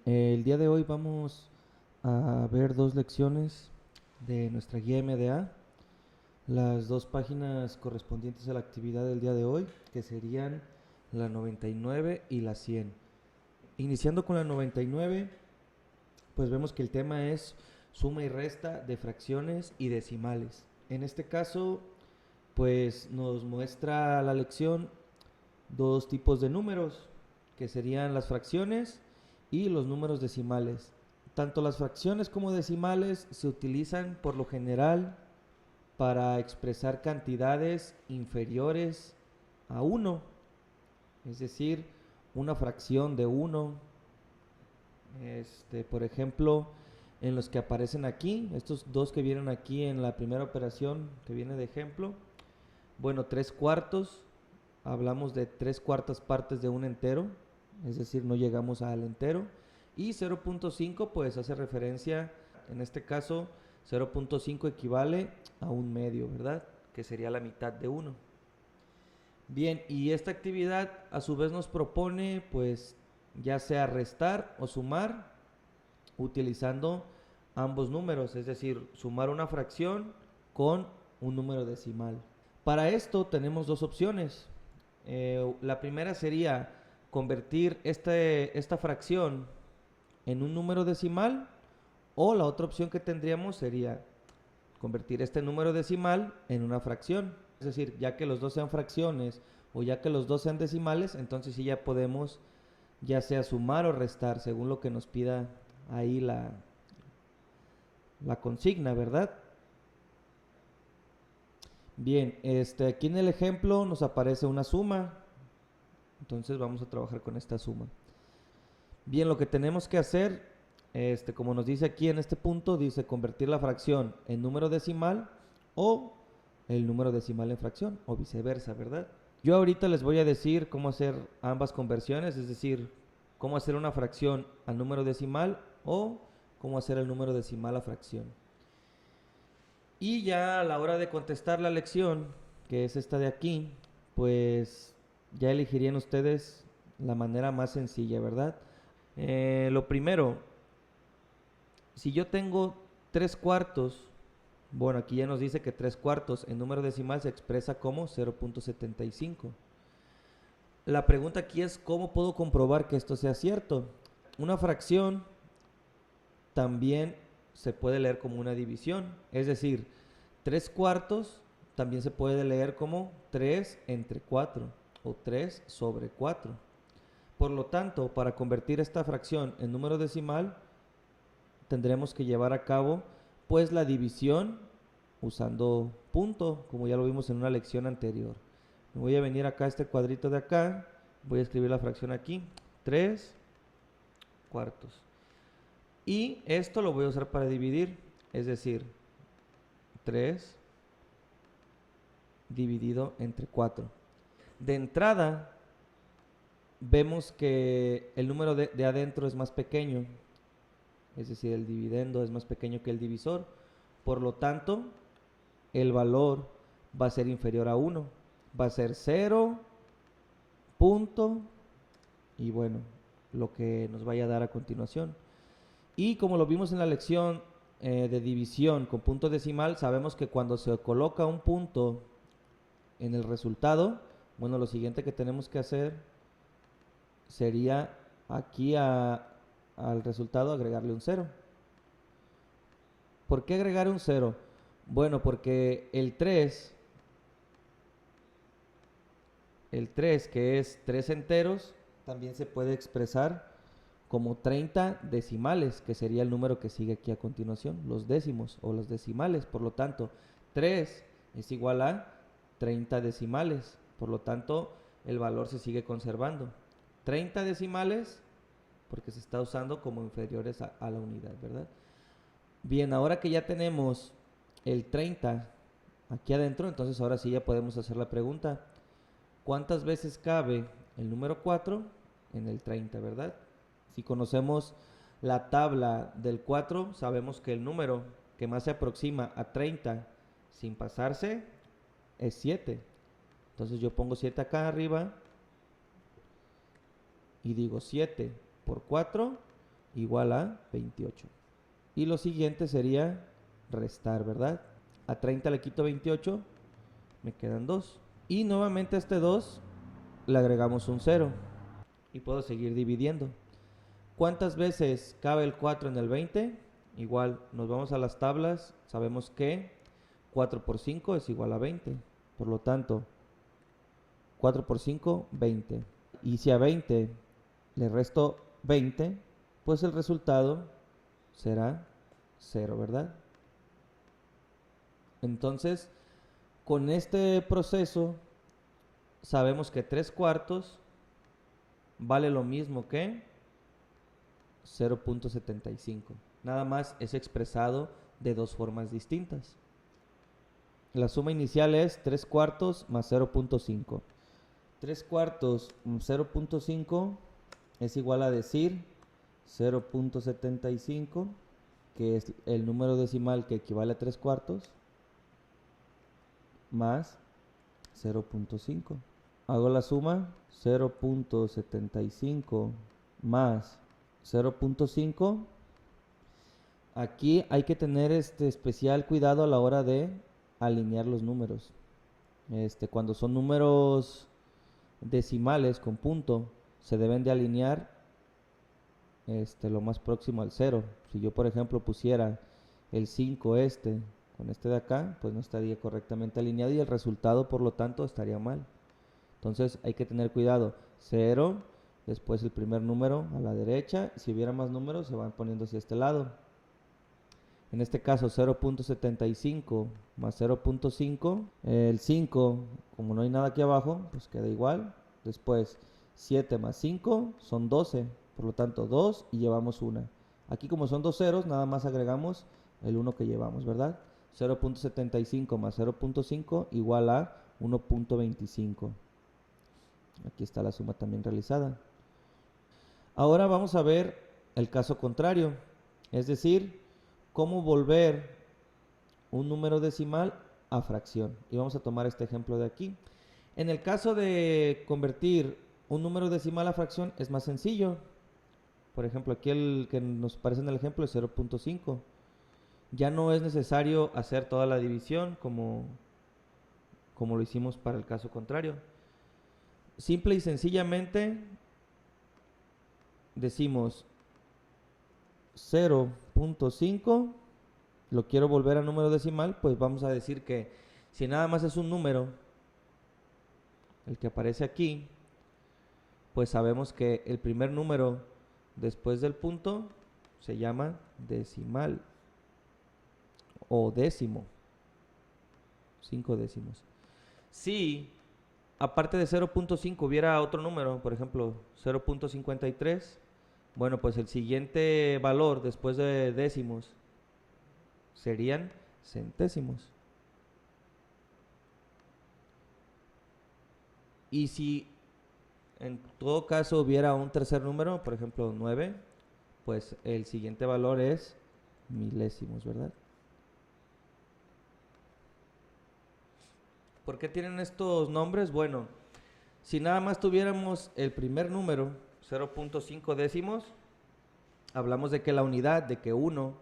El día de hoy vamos a ver dos lecciones de nuestra guía MDA, las dos páginas correspondientes a la actividad del día de hoy, que serían la 99 y la 100. Iniciando con la 99, pues vemos que el tema es suma y resta de fracciones y decimales. En este caso, pues nos muestra la lección dos tipos de números, que serían las fracciones y los números decimales. Tanto las fracciones como decimales se utilizan por lo general para expresar cantidades inferiores a uno, es decir, una fracción de uno. Por ejemplo, en los que aparecen aquí, estos dos que vienen aquí en la primera operación que viene de ejemplo, bueno, 3 cuartos, hablamos de 3 cuartas partes de un entero, es decir, no llegamos al entero. Y 0.5 pues hace referencia, en este caso 0.5 equivale a un medio, ¿verdad? Que sería la mitad de uno. Bien, y esta actividad a su vez nos propone pues ya sea restar o sumar utilizando ambos números, es decir, sumar una fracción con un número decimal. Para esto tenemos dos opciones. La primera sería convertir esta fracción en un número decimal, o la otra opción que tendríamos sería convertir este número decimal en una fracción. Es decir, ya que los dos sean fracciones o ya que los dos sean decimales, entonces sí ya podemos ya sea sumar o restar según lo que nos pida ahí la consigna, ¿verdad? Bien, aquí en el ejemplo nos aparece una suma, entonces vamos a trabajar con esta suma. Bien, lo que tenemos que hacer, como nos dice aquí en este punto, dice convertir la fracción en número decimal o el número decimal en fracción, o viceversa, ¿verdad? Yo ahorita les voy a decir cómo hacer ambas conversiones, es decir, cómo hacer una fracción al número decimal o cómo hacer el número decimal a fracción. Y ya a la hora de contestar la lección, que es esta de aquí, pues ya elegirían ustedes la manera más sencilla, ¿verdad? Lo primero, si yo tengo 3 cuartos, bueno, aquí ya nos dice que 3 cuartos en número decimal se expresa como 0.75. La pregunta aquí es cómo puedo comprobar que esto sea cierto. Una fracción también se puede leer como una división, es decir, 3 cuartos también se puede leer como 3 entre 4 o 3 sobre 4. Por lo tanto, para convertir esta fracción en número decimal, tendremos que llevar a cabo pues la división usando punto, como ya lo vimos en una lección anterior. Me voy a venir acá a este cuadrito de acá, voy a escribir la fracción aquí, 3 cuartos. Y esto lo voy a usar para dividir, es decir, 3 dividido entre 4. De entrada, vemos que el número de adentro es más pequeño, es decir, el dividendo es más pequeño que el divisor. Por lo tanto, el valor va a ser inferior a 1. Va a ser 0, punto, y bueno, lo que nos vaya a dar a continuación. Y como lo vimos en la lección de división con punto decimal, sabemos que cuando se coloca un punto en el resultado, bueno, lo siguiente que tenemos que hacer sería aquí al resultado agregarle un 0. ¿Por qué agregar un 0? Bueno, porque el 3 que es 3 enteros, también se puede expresar como 30 decimales, que sería el número que sigue aquí a continuación, los décimos o los decimales. Por lo tanto, 3 es igual a 30 decimales. Por lo tanto, el valor se sigue conservando. 30 decimales porque se está usando como inferiores a la unidad, ¿verdad? Bien, ahora que ya tenemos el 30 aquí adentro, entonces ahora sí ya podemos hacer la pregunta. ¿Cuántas veces cabe el número 4 en el 30, verdad? Si conocemos la tabla del 4, sabemos que el número que más se aproxima a 30 sin pasarse es 7. Entonces yo pongo 7 acá arriba y digo 7 por 4, igual a 28. Y lo siguiente sería restar, ¿verdad? A 30 le quito 28, me quedan 2. Y nuevamente a este 2 le agregamos un 0. Y puedo seguir dividiendo. ¿Cuántas veces cabe el 4 en el 20? Igual, nos vamos a las tablas, sabemos que 4 por 5 es igual a 20. Por lo tanto, 4 por 5, 20. Y si a 20 le resto 20, pues el resultado será 0, ¿verdad? Entonces, con este proceso, sabemos que 3 cuartos vale lo mismo que 0.75. Nada más es expresado de dos formas distintas. La suma inicial es 3 cuartos más 0.5. 3 cuartos más 0.5 es igual a decir 0.75, que es el número decimal que equivale a 3 cuartos, más 0.5. Hago la suma, 0.75 más 0.5. Aquí hay que tener especial cuidado a la hora de alinear los números. Cuando son números decimales con punto, se deben de alinear lo más próximo al 0. Si yo, por ejemplo, pusiera el 5 con este de acá, pues no estaría correctamente alineado y el resultado, por lo tanto, estaría mal. Entonces hay que tener cuidado. 0, después el primer número a la derecha. Si hubiera más números, se van poniendo hacia este lado. En este caso 0.75 más 0.5. El 5, como no hay nada aquí abajo, pues queda igual. Después 7 más 5 son 12. Por lo tanto 2 y llevamos 1. Aquí como son dos ceros, nada más agregamos el 1 que llevamos, ¿verdad? 0.75 más 0.5 igual a 1.25. Aquí está la suma también realizada. Ahora vamos a ver el caso contrario, es decir, cómo volver un número decimal a fracción. Y vamos a tomar este ejemplo de aquí. En el caso de convertir un número decimal a fracción es más sencillo. Por ejemplo, aquí el que nos parece en el ejemplo es 0.5. Ya no es necesario hacer toda la división como lo hicimos para el caso contrario. Simple y sencillamente decimos 0.5, lo quiero volver a número decimal, pues vamos a decir que si nada más es un número, el que aparece aquí, pues sabemos que el primer número después del punto se llama decimal o décimo, 5 décimos. Si aparte de 0.5 hubiera otro número, por ejemplo 0.53, bueno, pues el siguiente valor después de décimos serían centésimos. Y si en todo caso hubiera un tercer número, por ejemplo 9, pues el siguiente valor es milésimos, ¿verdad? ¿Por qué tienen estos nombres? Bueno, si nada más tuviéramos el primer número, 0.5 décimos, hablamos de que la unidad, de que 1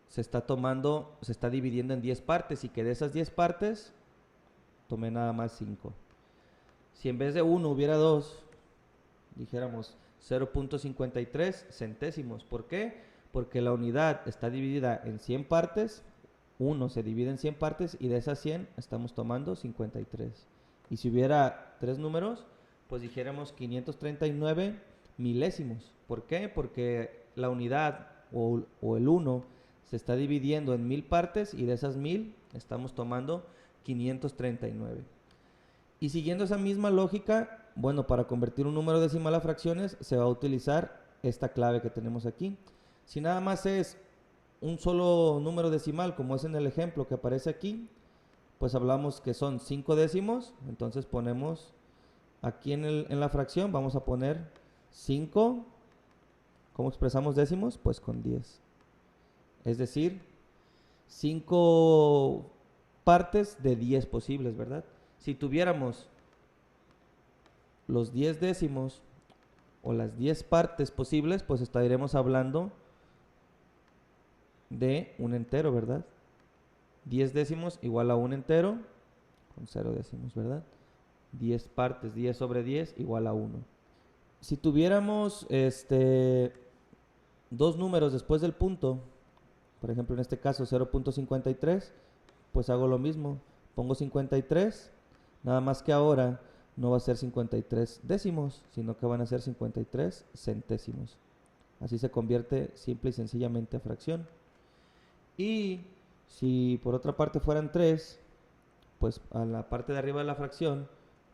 se está dividiendo en 10 partes y que de esas 10 partes tomé nada más 5. Si en vez de 1 hubiera 2, dijéramos 0.53 centésimos. ¿Por qué? Porque la unidad está dividida en 100 partes, 1 se divide en 100 partes y de esas 100 estamos tomando 53. Y si hubiera 3 números, pues dijéramos 539 milésimos. ¿Por qué? Porque la unidad o el 1 se está dividiendo en 1000 partes y de esas 1000 estamos tomando 539. Y siguiendo esa misma lógica, bueno, para convertir un número decimal a fracciones se va a utilizar esta clave que tenemos aquí. Si nada más es un solo número decimal, como es en el ejemplo que aparece aquí, pues hablamos que son 5 décimos, entonces ponemos aquí en la fracción, vamos a poner 5, ¿cómo expresamos décimos? Pues con 10. Es decir, 5 partes de 10 posibles, ¿verdad? Si tuviéramos los 10 décimos o las 10 partes posibles, pues estaremos hablando de un entero, ¿verdad? 10 décimos igual a un entero con 0 décimos, ¿verdad? 10 partes, 10 sobre 10 igual a 1. Si tuviéramos dos números después del punto, por ejemplo en este caso 0.53, pues hago lo mismo, pongo 53, nada más que ahora no va a ser 53 décimos, sino que van a ser 53 centésimos. Así se convierte simple y sencillamente a fracción. Y si por otra parte fueran 3, pues a la parte de arriba de la fracción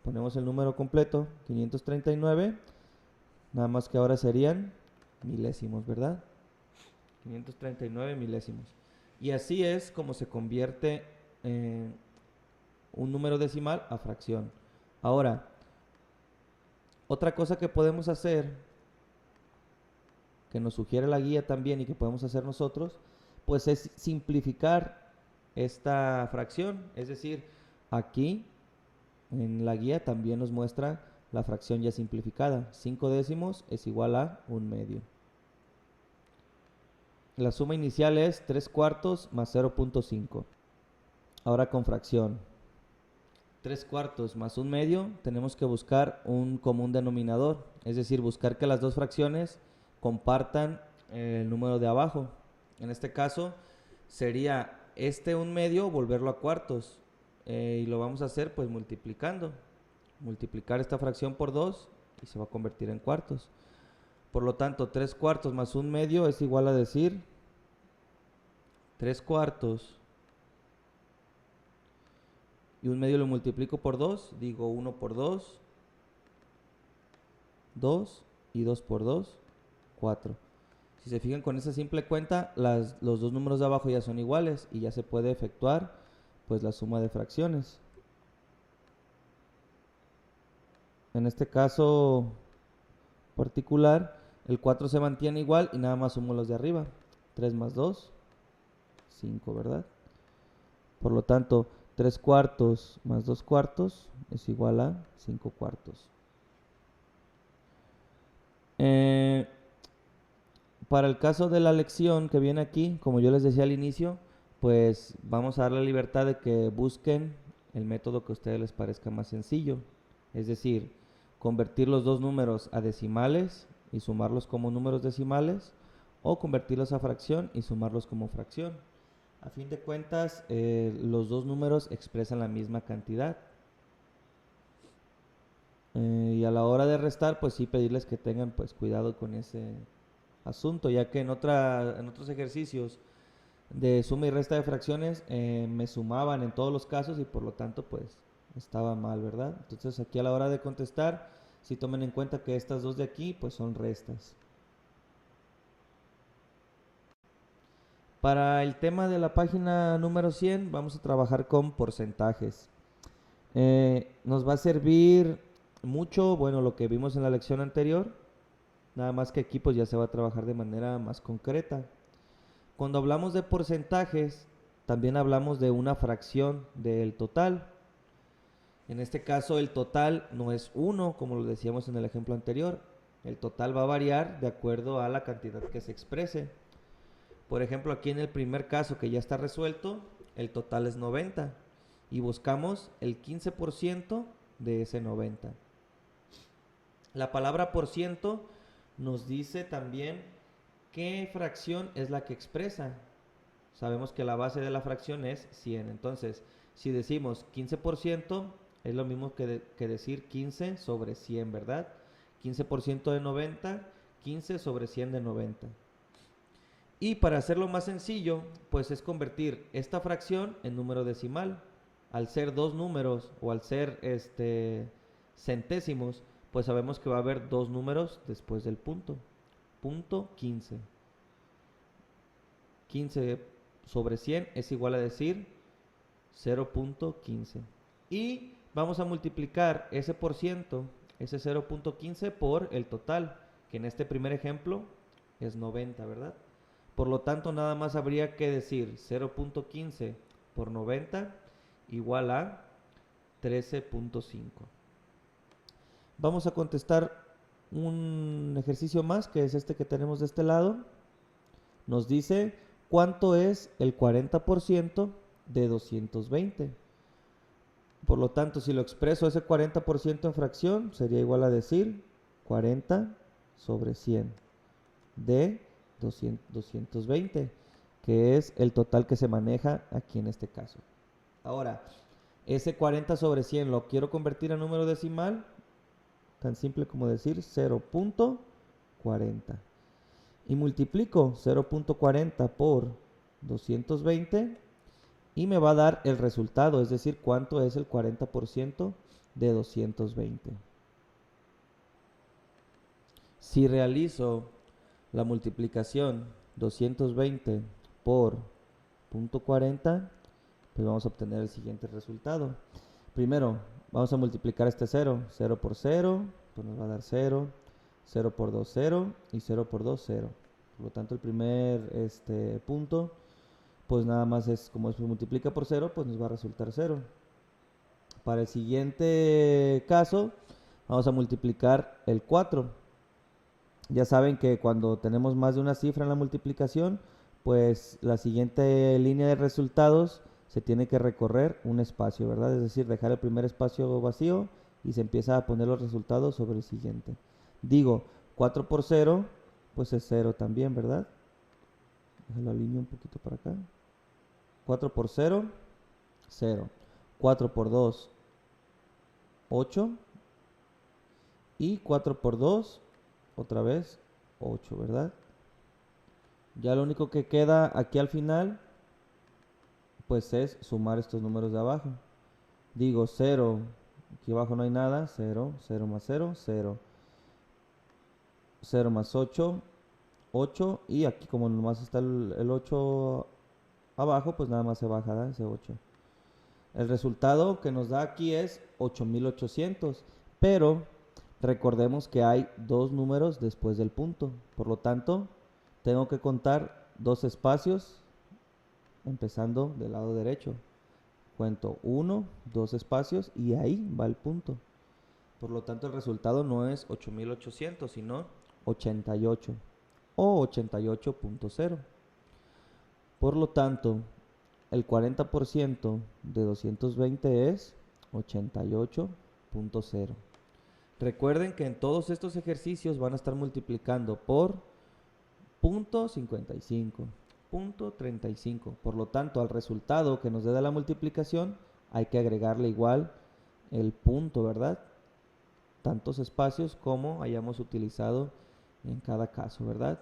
ponemos el número completo, 539, nada más que ahora serían milésimos, ¿verdad? 539 milésimos. Y así es como se convierte un número decimal a fracción. Ahora, otra cosa que podemos hacer, que nos sugiere la guía también y que podemos hacer nosotros, pues es simplificar esta fracción. Es decir, aquí en la guía también nos muestra la fracción ya simplificada. 5 décimos es igual a 1/2. La suma inicial es 3 cuartos más 0.5. Ahora con fracción. 3 cuartos más 1/2, tenemos que buscar un común denominador. Es decir, buscar que las dos fracciones compartan el número de abajo. En este caso sería 1/2 volverlo a cuartos. Y lo vamos a hacer pues multiplicando. Multiplicar esta fracción por 2 y se va a convertir en cuartos. Por lo tanto, 3 cuartos más 1/2 es igual a decir 3 cuartos y 1/2 lo multiplico por 2, digo 1 por 2, 2 y 2 por 2, 4. Si se fijan con esa simple cuenta, los dos números de abajo ya son iguales y ya se puede efectuar pues la suma de fracciones. En este caso particular, el 4 se mantiene igual y nada más sumo los de arriba. 3 más 2, 5, ¿verdad? Por lo tanto, 3 cuartos más 2 cuartos es igual a 5 cuartos. Para el caso de la lección que viene aquí, como yo les decía al inicio, pues vamos a dar la libertad de que busquen el método que a ustedes les parezca más sencillo. Es decir, convertir los dos números a decimales y sumarlos como números decimales, o convertirlos a fracción y sumarlos como fracción. A fin de cuentas, los dos números expresan la misma cantidad. Y a la hora de restar, pues sí pedirles que tengan pues cuidado con ese asunto, ya que en otros ejercicios de suma y resta de fracciones me sumaban en todos los casos y por lo tanto pues estaba mal, ¿verdad? Entonces aquí a la hora de contestar, sí tomen en cuenta que estas dos de aquí pues son restas. Para el tema de la página número 100 vamos a trabajar con porcentajes. Nos va a servir mucho, bueno, lo que vimos en la lección anterior, nada más que aquí pues ya se va a trabajar de manera más concreta. Cuando hablamos de porcentajes, también hablamos de una fracción del total. En este caso el total no es 1, como lo decíamos en el ejemplo anterior. El total va a variar de acuerdo a la cantidad que se exprese. Por ejemplo, aquí en el primer caso que ya está resuelto, el total es 90 y buscamos el 15% de ese 90. La palabra por ciento nos dice también qué fracción es la que expresa. Sabemos que la base de la fracción es 100. Entonces, si decimos 15%, es lo mismo que decir 15 sobre 100, ¿verdad? 15% de 90, 15 sobre 100 de 90. Y para hacerlo más sencillo, pues es convertir esta fracción en número decimal. Al ser dos números o al ser centésimos, pues sabemos que va a haber dos números después del punto. Punto 15. 15 sobre 100 es igual a decir 0.15. Y vamos a multiplicar ese por ciento, ese 0.15 por el total, que en este primer ejemplo es 90, ¿verdad? Por lo tanto, nada más habría que decir 0.15 por 90 igual a 13.5. Vamos a contestar un ejercicio más, que es este que tenemos de este lado. Nos dice cuánto es el 40% de 220. Por lo tanto, si lo expreso ese 40% en fracción, sería igual a decir 40 sobre 100 de 220, que es el total que se maneja aquí en este caso. Ahora, ese 40 sobre 100 lo quiero convertir a número decimal, tan simple como decir 0.40. Y multiplico 0.40 por 220 y me va a dar el resultado, es decir, cuánto es el 40% de 220. Si realizo la multiplicación 220 por 0.40, pues vamos a obtener el siguiente resultado. Primero, vamos a multiplicar este 0. 0 por 0, pues nos va a dar 0. 0 por 2, 0. Y 0 por 2, 0. Por lo tanto, el primer punto, pues nada más es, como se multiplica por 0, pues nos va a resultar 0. Para el siguiente caso, vamos a multiplicar el 4. Ya saben que cuando tenemos más de una cifra en la multiplicación, pues la siguiente línea de resultados se tiene que recorrer un espacio, ¿verdad? Es decir, dejar el primer espacio vacío y se empieza a poner los resultados sobre el siguiente. Digo, 4 por 0, pues es 0 también, ¿verdad? Déjalo alineo un poquito para acá. 4 por 0, 0. 4 por 2, 8. Y 4 por 2, otra vez, 8, ¿verdad? Ya lo único que queda aquí al final, pues es sumar estos números de abajo. Digo 0, aquí abajo no hay nada, 0, 0 más 0, 0. 0 más 8, 8. Y aquí como nomás está el 8 abajo, pues nada más se baja, ¿verdad? Ese 8. El resultado que nos da aquí es 8800, pero recordemos que hay dos números después del punto. Por lo tanto, tengo que contar dos espacios empezando del lado derecho. Cuento 1, 2 espacios y ahí va el punto. Por lo tanto, el resultado no es 8800, sino 88 o 88.0. Por lo tanto, el 40% de 220 es 88.0. Recuerden que en todos estos ejercicios van a estar multiplicando por .55, .35. Por lo tanto, al resultado que nos dé la multiplicación, hay que agregarle igual el punto, ¿verdad? Tantos espacios como hayamos utilizado en cada caso, ¿verdad?